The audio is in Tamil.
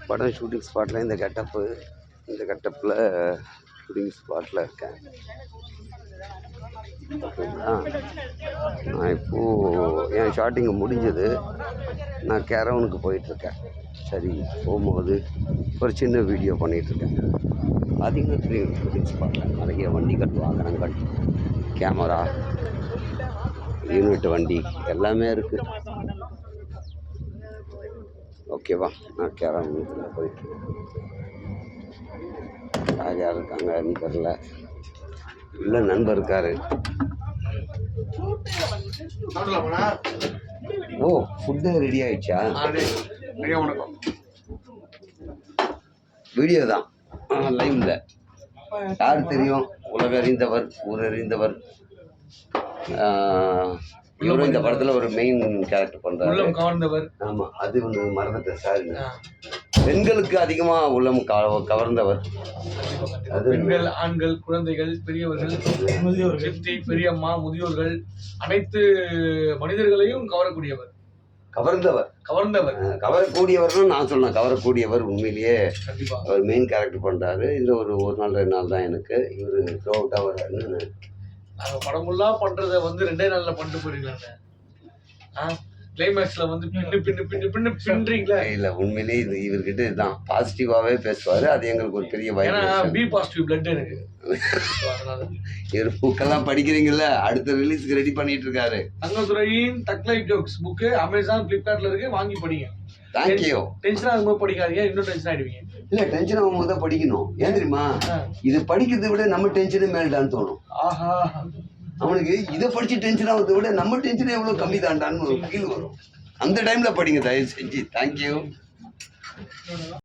படம் ஷூட்டிங் ஸ்பாட்டில் இந்த கெட்டப்பில் ஷூட்டிங் ஸ்பாட்டில் இருக்கேன். ஓகேங்களா, நான் இப்போது என் ஷாட்டிங்கு முடிஞ்சது. நான் கேரவனுக்கு போயிட்டுருக்கேன். சரி, போகும்போது ஒரு சின்ன வீடியோ பண்ணிகிட்ருக்கேன். அதிகம் ஷூட்டிங் ஸ்பாட்டில் நிறைய வண்டிகள், வாகனங்கள், கேமரா, யூனிட் வண்டி எல்லாமே இருக்குது. ஓகேவா, நான் கேரவனுக்கு போயிட்டுருக்கேன். யார் யார் இருக்காங்கன்னு தெரில. உள்ள நண்பர் இருக்காரு. ஓ, ஃபுட்டு ரெடி ஆயிடுச்சா? வீடியோ தான், லைவ்ல. யார் தெரியும்? உலக அறிந்தவர், ஊர் அறிந்தவர். இவரும் இந்த படத்துல ஒரு மெயின் கேரக்டர் பண்றாரு. ஆமா, அது ஒன்று மறந்துட்டேன், சாரி. பெண்களுக்கு அதிகமா உள்ளம் கவர்ந்தவர். அது பெண்கள், ஆண்கள், குழந்தைகள், பெரியவர்கள், முதியோர்கள், சித்தி, பெரியம்மா, முதியோர்கள், அனைத்து மனிதர்களையும் கவரக்கூடியவர். கவரக்கூடியவர்னு நான் சொன்னேன். கவரக்கூடியவர். உண்மையிலேயே அவர் மெயின் கேரக்டர் பண்றாரு. இதுல ஒரு நாள் 2 நாள் தான் எனக்கு. இவரு த்ரோ அவுட்டா வர்றாருன்னு. நாங்கள் படம் ஃபுல்லாக பண்ணுறதை 2 நாளில் பண்ணிட்டு போறீங்களாங்க? கிளைமேக்ஸ்ல பின்றீங்களா? இல்ல, உண்மையிலேயே இது இவர்கிட்ட இதுதான் பாசிட்டிவாவே பேசுவாரு. அது எங்களுக்கு ஒரு பெரிய பயம். பி பாசிட்டிவ் பிளட் எனக்கு. இவர் புக்கெல்லாம் படிக்கிறீங்கல்ல, அடுத்த ரிலீஸ்க்கு ரெடி பண்ணிட்டு இருக்காரு. தங்கதுரையின் டக்லைட் ஜோக்ஸ் புக்கு அமேசான், பிளிப்கார்ட்ல இருக்கு, வாங்கி படிங்க. தேங்க்யூ. டென்ஷன் ஆகும்போது படிக்காதீங்க, இன்னும் டென்ஷன் ஆயிடுவீங்க. இல்ல, டென்ஷன் ஆகும்போது தான் படிக்கணும். ஏன் தெரியுமா? இது படிக்கிறதை விட நம்ம டென்ஷனே மேல்டான்னு தோணும். ஆஹா, அவனுக்கு இதை படிச்சு டென்ஷன் ஆகிறத விட நம்ம டென்ஷனே எவ்வளவு கம்மி தாண்டான்னு ஒரு ஃபீல் வரும். அந்த டைம்ல படிங்க, தயவு செஞ்சு. தேங்க்யூ.